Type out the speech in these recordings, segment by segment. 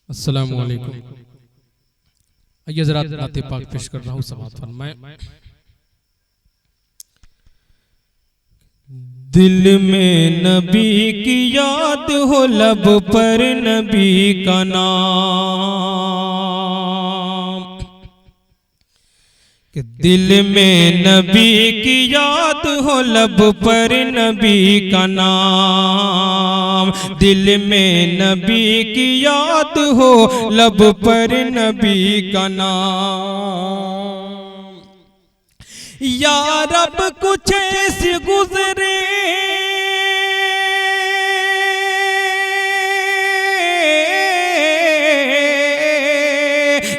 अस्सलामु अलैकुम। आइए जरा नाते पाक पेश कर रहा हूँ, समाअत फरमाएं। दिल में नबी की याद हो, लब पर नबी का नाम। कि दिल में नबी की याद हो, लब पर नबी का नाम। दिल में नबी की याद हो, लब पर नबी का नाम। या रब कुछ ऐसे गुजरे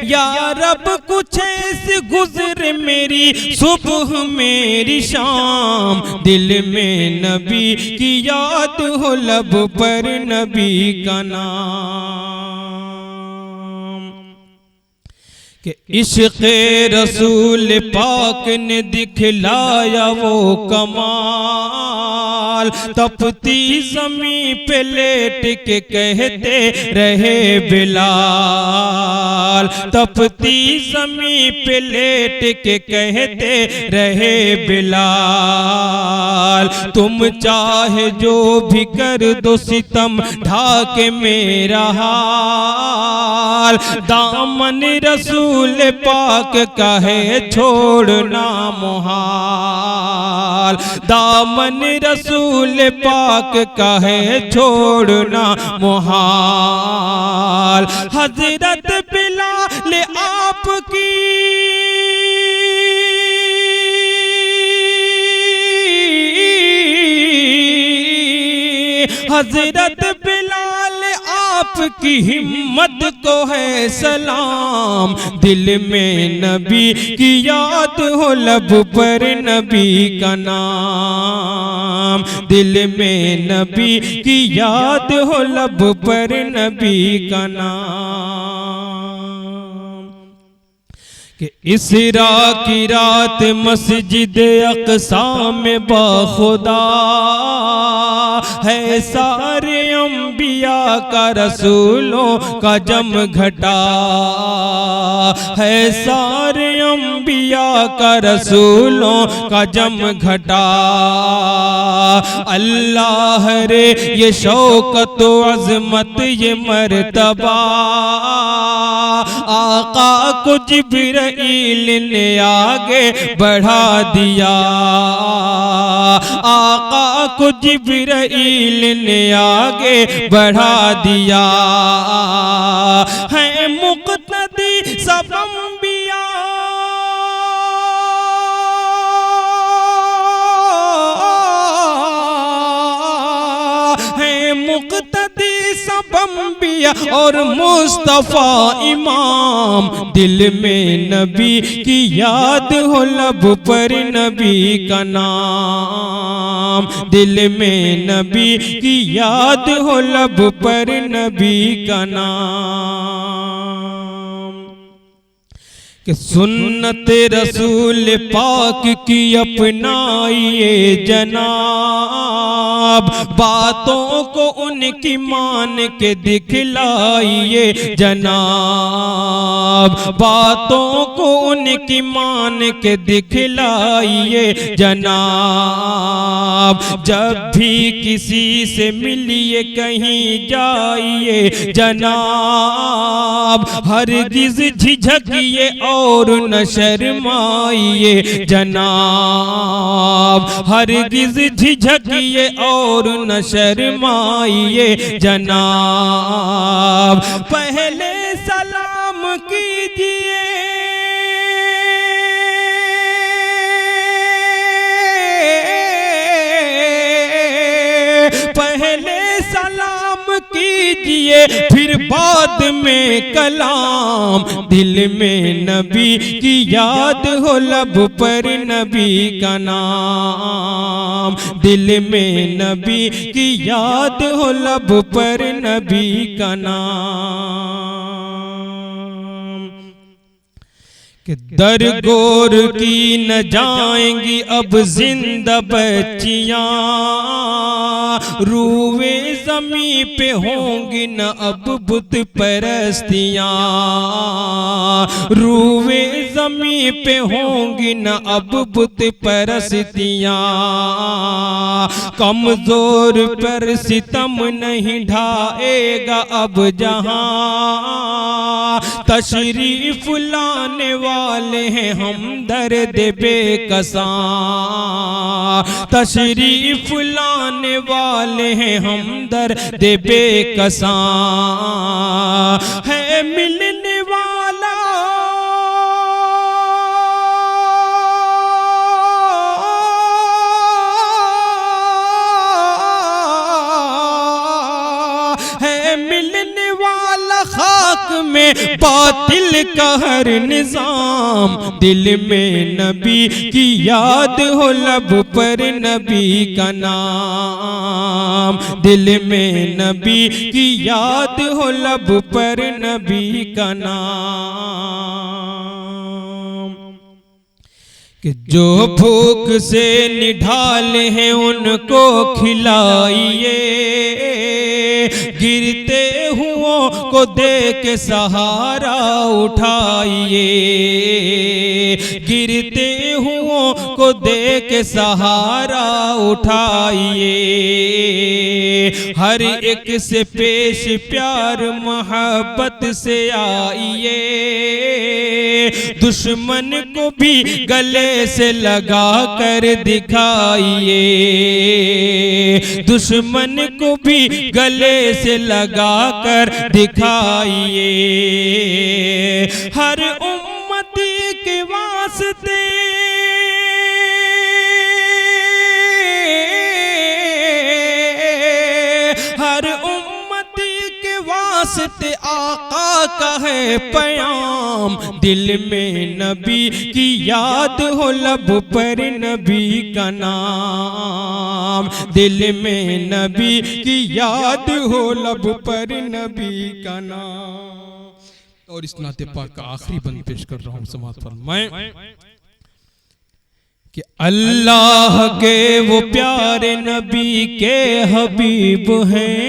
या रब कुछ ऐसे गुजरे मेरी सुबह मेरी शाम। दिल में नबी की याद हो, लब पर नबी का नाम। कि इश्क़ रसूल पाक ने दिखलाया वो कमाल। तपती ज़मीं पे लेट के कहते रहे बिलाल। तपती ज़मीं पे लेट के कहते रहे बिलाल। तुम चाहे जो भी कर दो सितम ढाके मेरा हाल। दामन रसूल पाक का है छोड़ना मुहाल। दामन रसूल पाक का है छोड़ना मुहाल। हजरत बिलाल आपकी हजरत बिलाल आपकी हिम्मत को है सलाम। दिल में नबी की याद हो, लब पर नबी का नाम। दिल में नबी की याद हो, लब पर नबी का नाम। कि इसरा की रात मस्जिद अक़सा में बाखुदा है सारे अंबिया का रसूलों का जम घटा है। सारे अंबिया का रसूलों का जम घटा। अल्लाह रे ये शौकत व अज़मत ये मर्तबा। आका को जिब्राइल ने आगे बढ़ा दिया। आका को जिब्राइल ने आगे बढ़ा दिया। है मुक़्तदी सब अंबिया है मुक़्तदी सब अंबिया और मुस्तफ़ा इमाम। दिल में नबी की याद हो, लब पर नबी का नाम। दिल में नबी की याद हो, लब पर नबी का नाम। कि सुन्नत रसूल पाक की अपनाइए जनाब। बातों को उनकी मान के दिखलाइए जनाब। बातों को उनकी मान के दिखलाइए जनाब। जब भी किसी से मिलिए कहीं जाइए जनाब। हरगिज़ झिझकिए और न शर्माइए जनाब। हरगिज़ झिझकिए और न शर्माइए जनाब। पहले सलाम कीजिए पहले सलाम कीजिए फिर बाद में कलाम। दिल में नबी की याद हो, लब पर नबी का नाम। दिल में नबी की याद हो, लब पर नबी का नाम। कि दरगोर की न जाएंगी अब जिंदा बच्चियां, रूवे ज़मीं पे होंगी न अब बुत परस्तियां, रूवे ज़मीं पे होंगी न अब बुत परस्तियां। कमजोर पर सितम नहीं ढाएगा अब जहां, तशरीफ लाने वाले हैं हम दर्द बेकसां, तशरीफ लाने वाले हैं हम दर्द बेकसां। है मिलने वाला है मिलने वाला खाक में बातिल का हर निजाम, दिल में नबी की याद हो लब पर नबी का नाम, दिल में नबी की याद हो लब पर नबी का नाम। कि जो भूख से निढाल हैं उनको खिलाइए, गिरते हुओं को दे के सहारा उठाइए, गिरते हुओं को दे के सहारा उठाइए। हर एक से पेश प्यार मोहब्बत से आइए, दुश्मन को भी गले से लगा कर दिखाइए, दुश्मन को भी गले से लगा कर दिखाइए। हर उम्मती के वास्ते हर उम्मती के वास्ते आका का है पैगाम, दिल में नबी की याद हो लब पर नबी का नाम, दिल में नबी की याद हो लब पर नबी का नाम। और इस नाते पाक का आखिरी बंद पेश कर रहा हूं, समाअत फरमाएं कि अल्लाह के वो प्यारे नबी के हबीब हैं,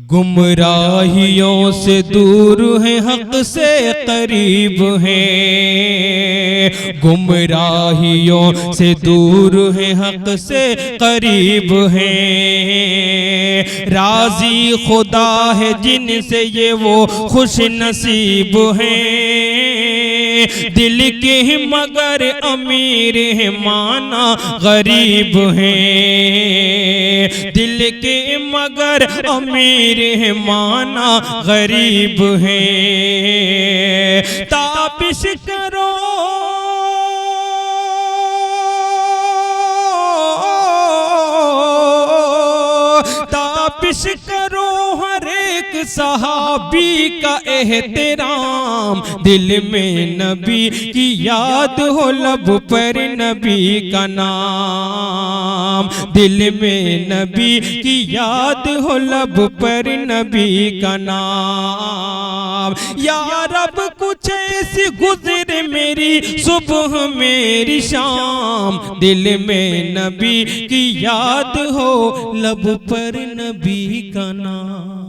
गुमराहियों से दूर हैं हक से करीब हैं, गुमराहियों से दूर हैं हक से करीब हैं। राजी खुदा है जिनसे ये वो खुश नसीब हैं, दिल के मगर अमीर है माना गरीब हैं, दिल के मगर अमीर है माना गरीब है। ताबिश करो ताबिश करो हर एक सहाबी का एहतराम, दिल में नबी की याद हो लब पर नबी का नाम, दिल में नबी की याद हो लब पर नबी का नाम। या रब कुछ ऐसी गुजरे मेरी सुबह मेरी शाम, दिल में नबी की याद हो लब पर नबी का नाम।